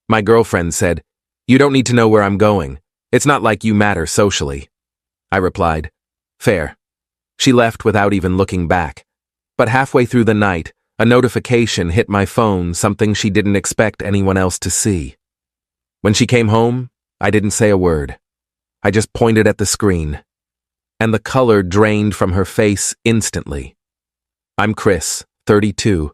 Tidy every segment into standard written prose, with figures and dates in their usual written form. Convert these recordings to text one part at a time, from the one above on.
My girlfriend said, "You don't need to know where I'm going. It's not like you matter socially." I replied, "Fair." She left without even looking back. But halfway through the night, a notification hit my phone, something she didn't expect anyone else to see. When she came home, I didn't say a word. I just pointed at the screen. And the color drained from her face instantly. I'm Chris, 32.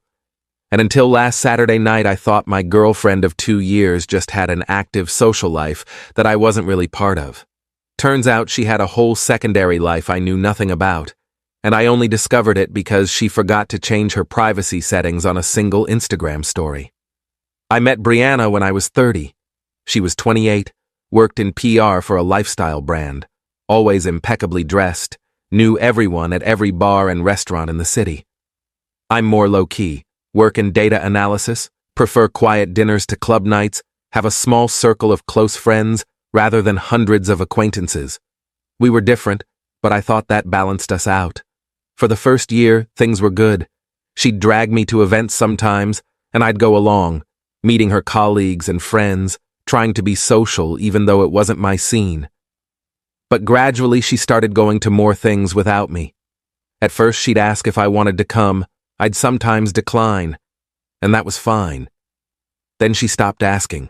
And until last Saturday night, I thought my girlfriend of 2 years just had an active social life that I wasn't really part of. Turns out she had a whole secondary life I knew nothing about, and I only discovered it because she forgot to change her privacy settings on a single Instagram story. I met Brianna when I was 30. She was 28, worked in PR for a lifestyle brand, always impeccably dressed, knew everyone at every bar and restaurant in the city. I'm more low-key, work in data analysis, prefer quiet dinners to club nights, have a small circle of close friends rather than hundreds of acquaintances. We were different, but I thought that balanced us out. For the first year, things were good. She'd drag me to events sometimes, and I'd go along, meeting her colleagues and friends, trying to be social even though it wasn't my scene. But gradually she started going to more things without me. At first she'd ask if I wanted to come. I'd sometimes decline, and that was fine. Then she stopped asking.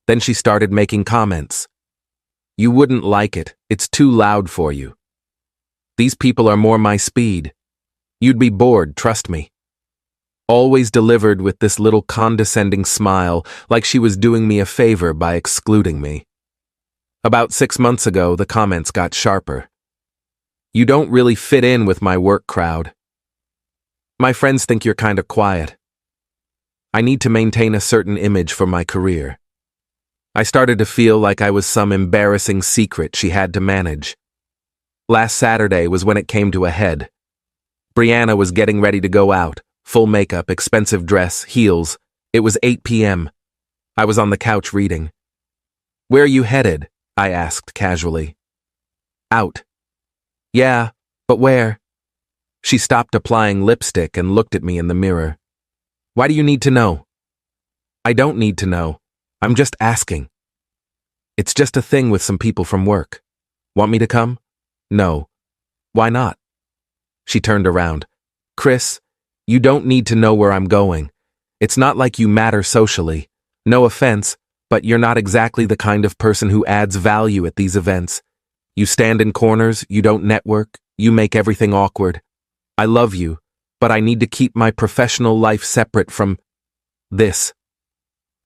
Then she started making comments. "You wouldn't like it. It's too loud for you. These people are more my speed. You'd be bored, trust me." Always delivered with this little condescending smile, like she was doing me a favor by excluding me. About 6 months ago, the comments got sharper. "You don't really fit in with my work crowd. My friends think you're kind of quiet. I need to maintain a certain image for my career." I started to feel like I was some embarrassing secret she had to manage. Last Saturday was when it came to a head. Brianna was getting ready to go out, full makeup, expensive dress, heels. It was 8 p.m. I was on the couch reading. "Where are you headed?" I asked casually. "Out." "Yeah, but where?" She stopped applying lipstick and looked at me in the mirror. "Why do you need to know?" "I don't need to know. I'm just asking. It's just a thing with some people from work. Want me to come?" "No." "Why not?" She turned around. "Chris, you don't need to know where I'm going. It's not like you matter socially. No offense, but you're not exactly the kind of person who adds value at these events. You stand in corners, you don't network, you make everything awkward. I love you, but I need to keep my professional life separate from this."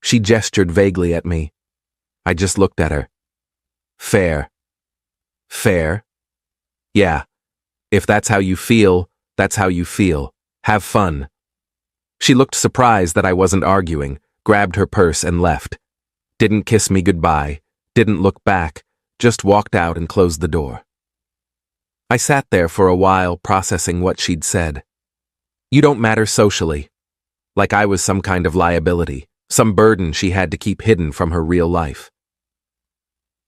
She gestured vaguely at me. I just looked at her. "Fair." "Fair?" "Yeah. If that's how you feel, that's how you feel. Have fun." She looked surprised that I wasn't arguing, grabbed her purse and left. Didn't kiss me goodbye, didn't look back, just walked out and closed the door. I sat there for a while processing what she'd said. You don't matter socially. Like I was some kind of liability, some burden she had to keep hidden from her real life.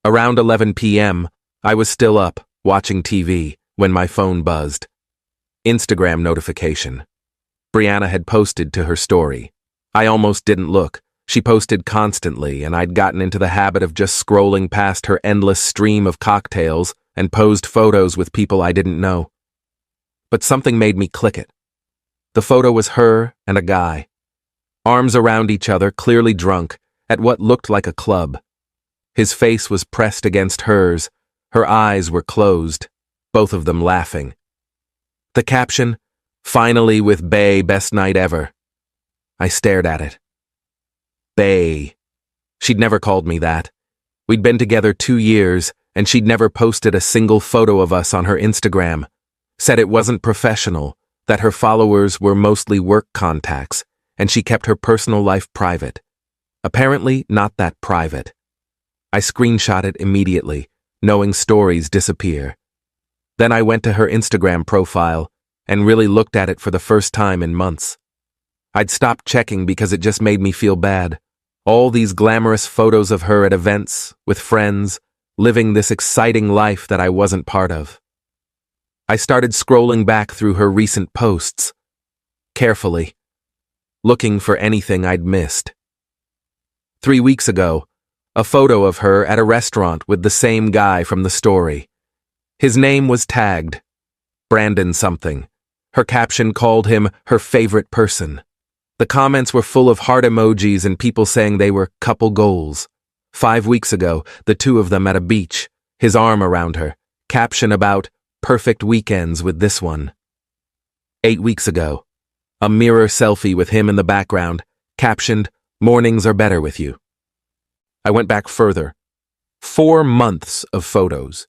Around 11 p.m., I was still up, watching TV, when my phone buzzed. Instagram notification. Brianna had posted to her story. I almost didn't look. She posted constantly, and I'd gotten into the habit of just scrolling past her endless stream of cocktails and posed photos with people I didn't know. But something made me click it. The photo was her and a guy. Arms around each other, clearly drunk, at what looked like a club. His face was pressed against hers. Her eyes were closed, both of them laughing. The caption, "Finally with Bae, best night ever." I stared at it. Bae. She'd never called me that. We'd been together 2 years, and she'd never posted a single photo of us on her Instagram. Said it wasn't professional, that her followers were mostly work contacts, and she kept her personal life private. Apparently not that private. I screenshot it immediately, knowing stories disappear. Then I went to her Instagram profile and really looked at it for the first time in months. I'd stopped checking because it just made me feel bad. All these glamorous photos of her at events, with friends, living this exciting life that I wasn't part of. I started scrolling back through her recent posts, carefully, looking for anything I'd missed. 3 weeks ago, a photo of her at a restaurant with the same guy from the story. His name was tagged Brandon something. Her caption called him her favorite person. The comments were full of heart emojis and people saying they were couple goals. 5 weeks ago, the two of them at a beach, his arm around her, caption about perfect weekends with this one. 8 weeks ago, a mirror selfie with him in the background, captioned, mornings are better with you. I went back further. 4 months of photos.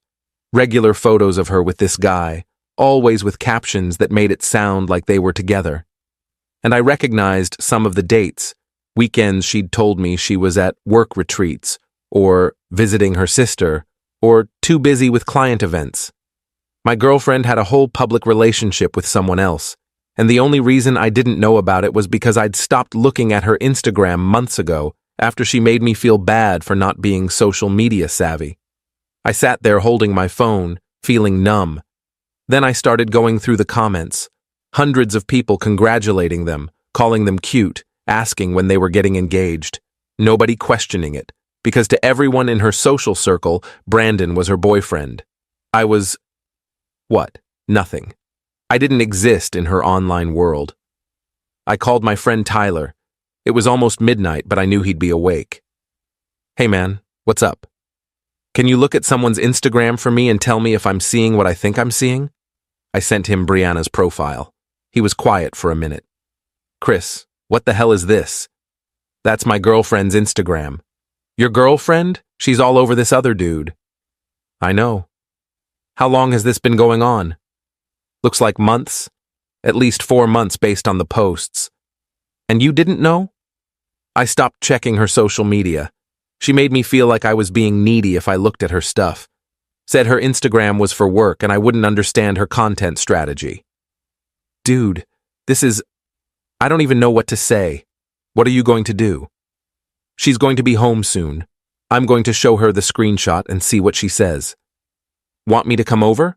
Regular photos of her with this guy, always with captions that made it sound like they were together. And I recognized some of the dates, weekends she'd told me she was at work retreats, or visiting her sister, or too busy with client events. My girlfriend had a whole public relationship with someone else, and the only reason I didn't know about it was because I'd stopped looking at her Instagram months ago after she made me feel bad for not being social media savvy. I sat there holding my phone, feeling numb. Then I started going through the comments. Hundreds of people congratulating them, calling them cute, asking when they were getting engaged. Nobody questioning it, because to everyone in her social circle, Brandon was her boyfriend. I was... what? Nothing. I didn't exist in her online world. I called my friend Tyler. It was almost midnight, but I knew he'd be awake. Hey man, what's up? Can you look at someone's Instagram for me and tell me if I'm seeing what I think I'm seeing? I sent him Brianna's profile. He was quiet for a minute. Chris, what the hell is this? That's my girlfriend's Instagram. Your girlfriend? She's all over this other dude. I know. How long has this been going on? Looks like months. At least 4 months based on the posts. And you didn't know? I stopped checking her social media. She made me feel like I was being needy if I looked at her stuff. Said her Instagram was for work and I wouldn't understand her content strategy. Dude, I don't even know what to say. What are you going to do? She's going to be home soon. I'm going to show her the screenshot and see what she says. Want me to come over?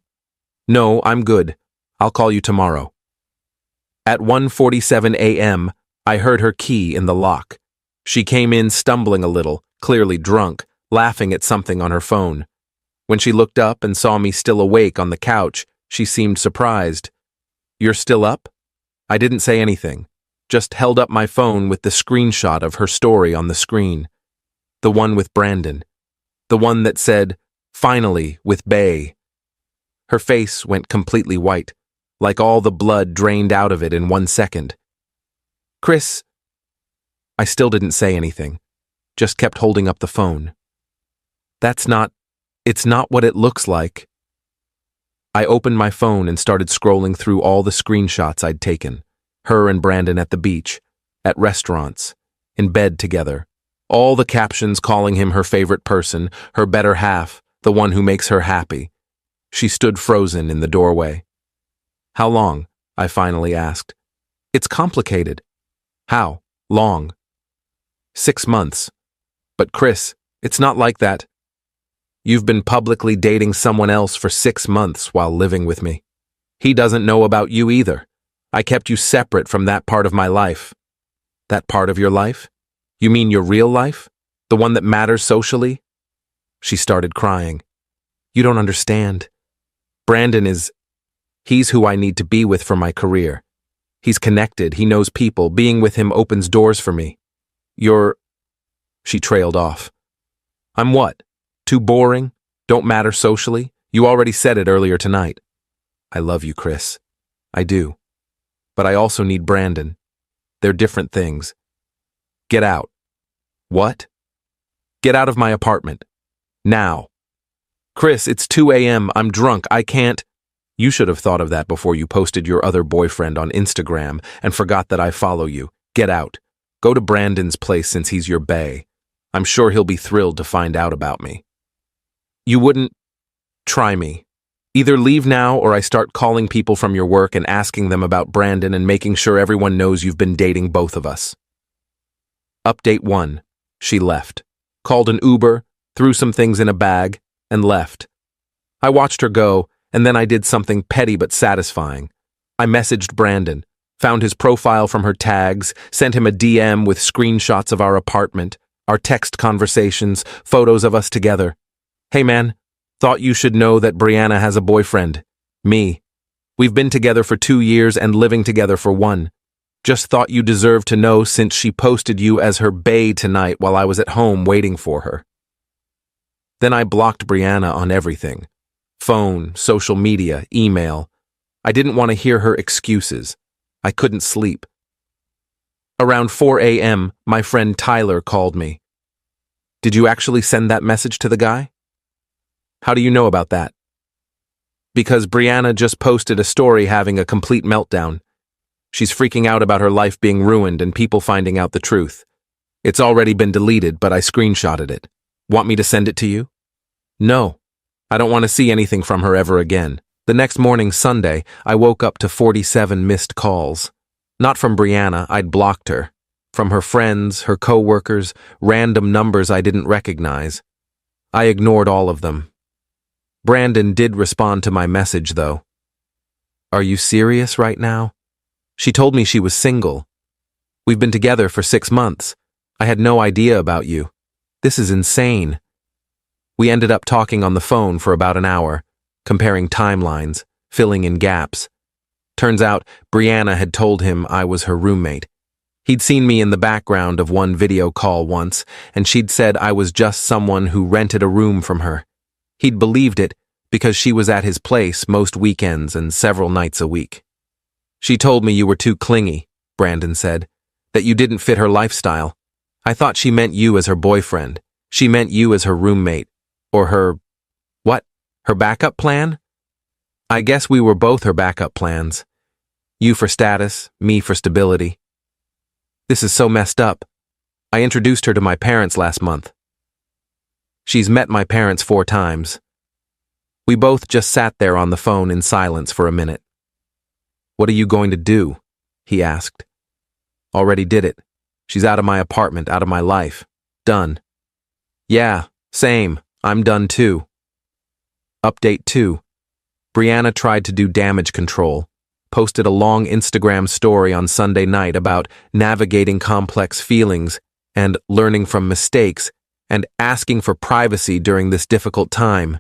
No, I'm good. I'll call you tomorrow. At 1:47 a.m., I heard her key in the lock. She came in stumbling a little, clearly drunk, laughing at something on her phone. When she looked up and saw me still awake on the couch, she seemed surprised. You're still up? I didn't say anything, just held up my phone with the screenshot of her story on the screen. The one with Brandon. The one that said, finally, with Bay. Her face went completely white, like all the blood drained out of it in 1 second. Chris, I still didn't say anything, just kept holding up the phone. It's not what it looks like. I opened my phone and started scrolling through all the screenshots I'd taken. Her and Brandon at the beach, at restaurants, in bed together. All the captions calling him her favorite person, her better half, the one who makes her happy. She stood frozen in the doorway. How long? I finally asked. It's complicated. How long? 6 months. But Chris, it's not like that. You've been publicly dating someone else for 6 months while living with me. He doesn't know about you either. I kept you separate from that part of my life. That part of your life? You mean your real life? The one that matters socially? She started crying. You don't understand. Brandon he's who I need to be with for my career. He's connected, he knows people, being with him opens doors for me. She trailed off. I'm what? Too boring? Don't matter socially? You already said it earlier tonight. I love you, Chris. I do. But I also need Brandon. They're different things. Get out. What? Get out of my apartment. Now. Chris, it's 2 a.m. I'm drunk. I can't. You should have thought of that before you posted your other boyfriend on Instagram and forgot that I follow you. Get out. Go to Brandon's place since he's your bae. I'm sure he'll be thrilled to find out about me. You wouldn't try me. Either leave now or I start calling people from your work and asking them about Brandon and making sure everyone knows you've been dating both of us. Update 1. She left. Called an Uber, threw some things in a bag, and left. I watched her go, and then I did something petty but satisfying. I messaged Brandon, found his profile from her tags, sent him a DM with screenshots of our apartment, Our text conversations, photos of us together. Hey man, thought you should know that Brianna has a boyfriend. Me. We've been together for 2 years and living together for 1. Just thought you deserved to know since she posted you as her bae tonight while I was at home waiting for her. Then I blocked Brianna on everything. Phone, social media, email. I didn't want to hear her excuses. I couldn't sleep. Around 4 a.m., my friend Tyler called me. Did you actually send that message to the guy? How do you know about that? Because Brianna just posted a story having a complete meltdown. She's freaking out about her life being ruined and people finding out the truth. It's already been deleted, but I screenshotted it. Want me to send it to you? No. I don't want to see anything from her ever again. The next morning, Sunday, I woke up to 47 missed calls. Not from Brianna, I'd blocked her. From her friends, her co-workers, random numbers I didn't recognize. I ignored all of them. Brandon did respond to my message, though. Are you serious right now? She told me she was single. We've been together for 6 months. I had no idea about you. This is insane. We ended up talking on the phone for about an hour, comparing timelines, filling in gaps. Turns out, Brianna had told him I was her roommate. He'd seen me in the background of one video call once, and she'd said I was just someone who rented a room from her. He'd believed it because she was at his place most weekends and several nights a week. She told me you were too clingy, Brandon said, that you didn't fit her lifestyle. I thought she meant you as her boyfriend. She meant you as her roommate. Or her... what? Her backup plan? I guess we were both her backup plans. You for status, me for stability. This is so messed up. I introduced her to my parents last month. She's met my parents 4 times. We both just sat there on the phone in silence for a minute. What are you going to do? He asked. Already did it. She's out of my apartment, out of my life. Done. Yeah, same. I'm done too. Update 2. Brianna tried to do damage control. Posted a long Instagram story on Sunday night about navigating complex feelings and learning from mistakes and asking for privacy during this difficult time.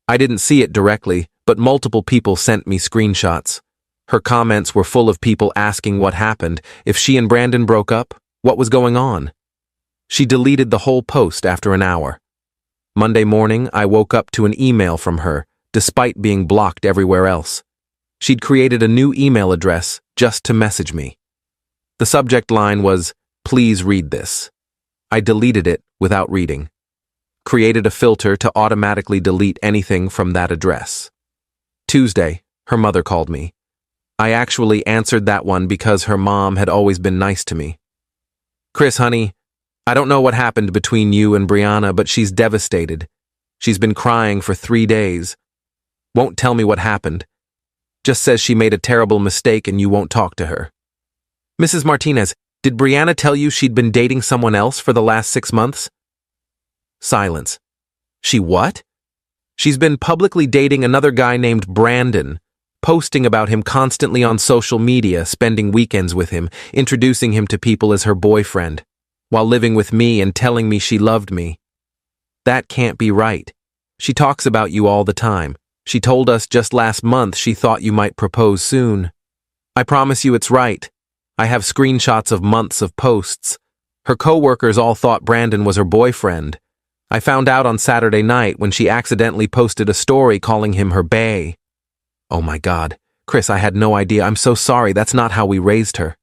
I didn't see it directly, but multiple people sent me screenshots. Her comments were full of people asking what happened, if she and Brandon broke up, what was going on. She deleted the whole post after an hour. Monday morning, I woke up to an email from her, despite being blocked everywhere else. She'd created a new email address just to message me. The subject line was, "Please read this." I deleted it without reading. Created a filter to automatically delete anything from that address. Tuesday, her mother called me. I actually answered that one because her mom had always been nice to me. "Chris, honey, I don't know what happened between you and Brianna, but she's devastated. She's been crying for 3 days. Won't tell me what happened. Just says she made a terrible mistake and you won't talk to her." Mrs. Martinez, did Brianna tell you she'd been dating someone else for the last 6 months? Silence. She what? She's been publicly dating another guy named Brandon, posting about him constantly on social media, spending weekends with him, introducing him to people as her boyfriend, while living with me and telling me she loved me. That can't be right. She talks about you all the time. She told us just last month she thought you might propose soon. I promise you it's right. I have screenshots of months of posts. Her co-workers all thought Brandon was her boyfriend. I found out on Saturday night when she accidentally posted a story calling him her bae. Oh my God. Chris, I had no idea. I'm so sorry. That's not how we raised her.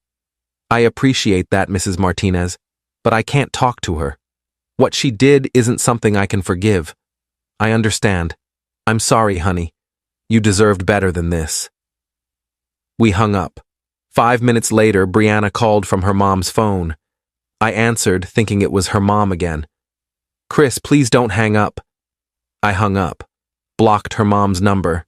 I appreciate that, Mrs. Martinez, but I can't talk to her. What she did isn't something I can forgive. I understand. I'm sorry, honey. You deserved better than this. We hung up. 5 minutes later, Brianna called from her mom's phone. I answered, thinking it was her mom again. "Chris, please don't hang up." I hung up. Blocked her mom's number.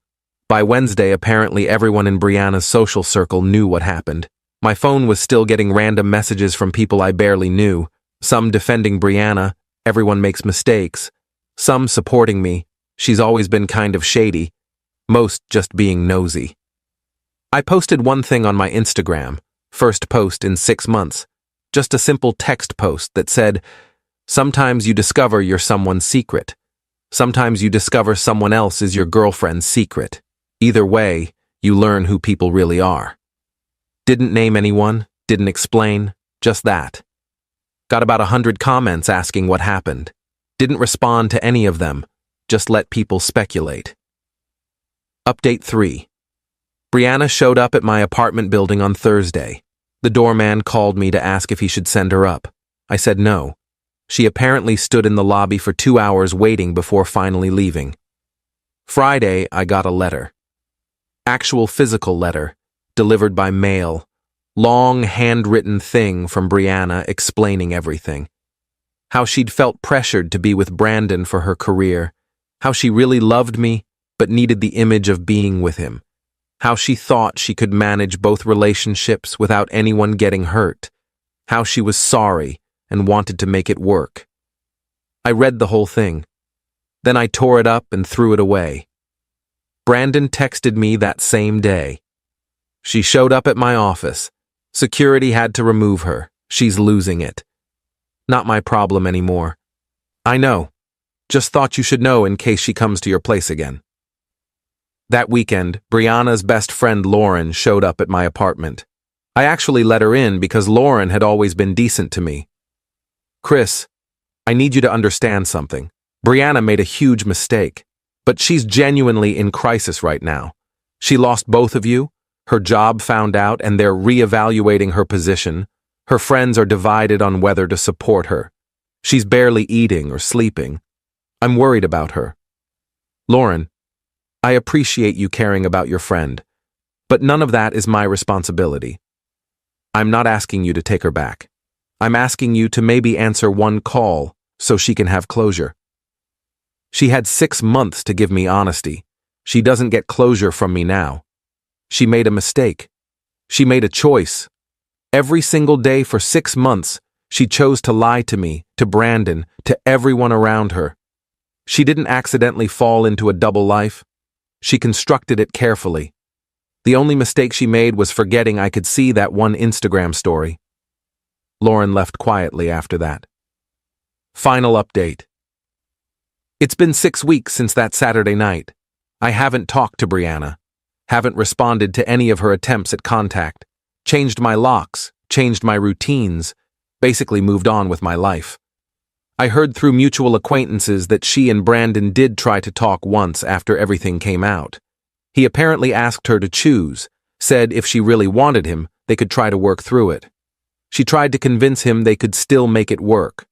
By Wednesday, apparently everyone in Brianna's social circle knew what happened. My phone was still getting random messages from people I barely knew, some defending Brianna, everyone makes mistakes, some supporting me, she's always been kind of shady, most just being nosy. I posted one thing on my Instagram, first post in 6 months, just a simple text post that said, Sometimes you discover you're someone's secret. Sometimes you discover someone else is your girlfriend's secret. Either way, you learn who people really are. Didn't name anyone, didn't explain, just that. Got about 100 comments asking what happened. Didn't respond to any of them, just let people speculate. Update 3. Brianna showed up at my apartment building on Thursday. The doorman called me to ask if he should send her up. I said no. She apparently stood in the lobby for 2 hours waiting before finally leaving. Friday, I got a letter. Actual physical letter, delivered by mail. Long handwritten thing from Brianna explaining everything. How she'd felt pressured to be with Brandon for her career. How she really loved me, but needed the image of being with him. How she thought she could manage both relationships without anyone getting hurt. How she was sorry and wanted to make it work. I read the whole thing. Then I tore it up and threw it away. Brandon texted me that same day. She showed up at my office. Security had to remove her. She's losing it. Not my problem anymore. I know. Just thought you should know in case she comes to your place again. That weekend, Brianna's best friend Lauren showed up at my apartment. I actually let her in because Lauren had always been decent to me. Chris, I need you to understand something. Brianna made a huge mistake, but she's genuinely in crisis right now. She lost both of you, her job found out, and they're reevaluating her position. Her friends are divided on whether to support her. She's barely eating or sleeping. I'm worried about her. Lauren, I appreciate you caring about your friend, but none of that is my responsibility. I'm not asking you to take her back. I'm asking you to maybe answer one call so she can have closure. She had 6 months to give me honesty. She doesn't get closure from me now. She made a mistake. She made a choice. Every single day for 6 months, she chose to lie to me, to Brandon, to everyone around her. She didn't accidentally fall into a double life. She constructed it carefully. The only mistake she made was forgetting I could see that one Instagram story. Lauren left quietly after that. Final update. It's been 6 weeks since that Saturday night. I haven't talked to Brianna. Haven't responded to any of her attempts at contact. Changed my locks, changed my routines, basically moved on with my life. I heard through mutual acquaintances that she and Brandon did try to talk once after everything came out. He apparently asked her to choose, said if she really wanted him, they could try to work through it. She tried to convince him they could still make it work,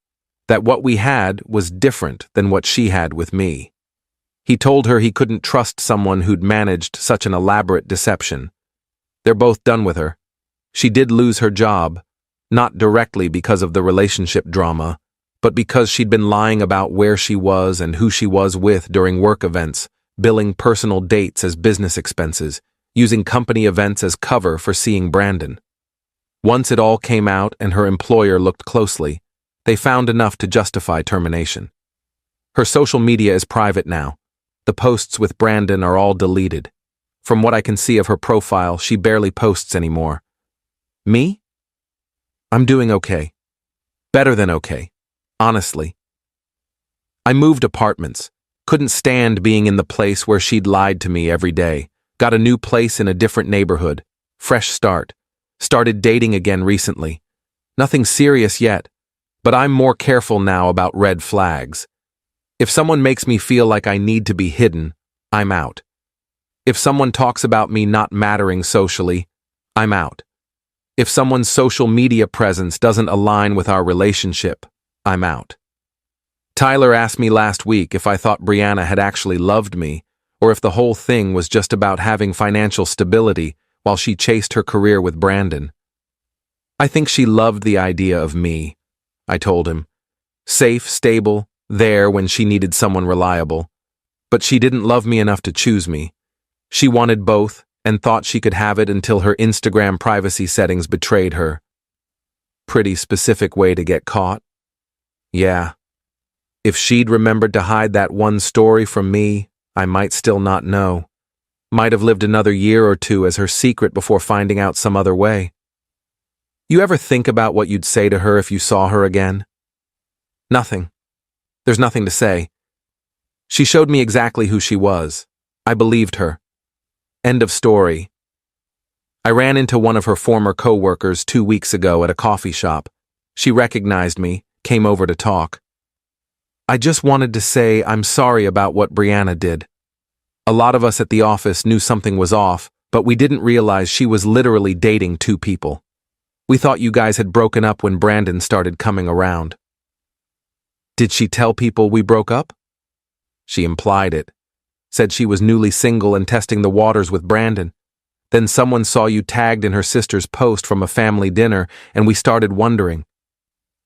that what we had was different than what she had with me. He told her he couldn't trust someone who'd managed such an elaborate deception. They're both done with her. She did lose her job, not directly because of the relationship drama, but because she'd been lying about where she was and who she was with during work events, billing personal dates as business expenses, using company events as cover for seeing Brandon. Once it all came out and her employer looked closely, they found enough to justify termination. Her social media is private now. The posts with Brandon are all deleted. From what I can see of her profile, she barely posts anymore. Me? I'm doing okay. Better than okay, honestly. I moved apartments. Couldn't stand being in the place where she'd lied to me every day. Got a new place in a different neighborhood. Fresh start. Started dating again recently. Nothing serious yet, but I'm more careful now about red flags. If someone makes me feel like I need to be hidden, I'm out. If someone talks about me not mattering socially, I'm out. If someone's social media presence doesn't align with our relationship, I'm out. Tyler asked me last week if I thought Brianna had actually loved me, or if the whole thing was just about having financial stability while she chased her career with Brandon. I think she loved the idea of me, I told him. Safe, stable, there when she needed someone reliable. But she didn't love me enough to choose me. She wanted both and thought she could have it until her Instagram privacy settings betrayed her. Pretty specific way to get caught. Yeah. If she'd remembered to hide that one story from me, I might still not know. Might have lived another year or two as her secret before finding out some other way. You ever think about what you'd say to her if you saw her again? Nothing. There's nothing to say. She showed me exactly who she was. I believed her. End of story. I ran into one of her former co-workers 2 weeks ago at a coffee shop. She recognized me, came over to talk. I just wanted to say I'm sorry about what Brianna did. A lot of us at the office knew something was off, but we didn't realize she was literally dating 2 people. We thought you guys had broken up when Brandon started coming around. Did she tell people we broke up? She implied it. Said she was newly single and testing the waters with Brandon. Then someone saw you tagged in her sister's post from a family dinner, and we started wondering.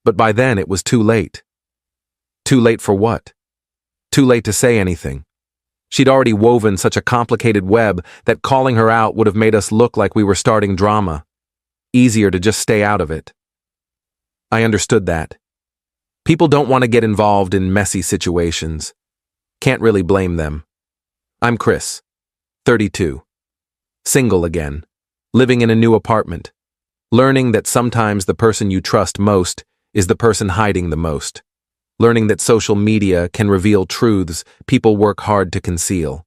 But by then it was too late. Too late for what? Too late to say anything. She'd already woven such a complicated web that calling her out would have made us look like we were starting drama. Easier to just stay out of it. I understood that. People don't want to get involved in messy situations. Can't really blame them. I'm Chris, 32. Single again. Living in a new apartment. Learning that sometimes the person you trust most is the person hiding the most. Learning that social media can reveal truths people work hard to conceal.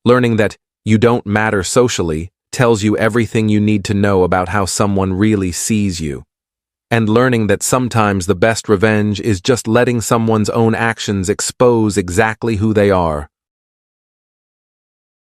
Learning that you don't matter socially tells you everything you need to know about how someone really sees you. And learning that sometimes the best revenge is just letting someone's own actions expose exactly who they are.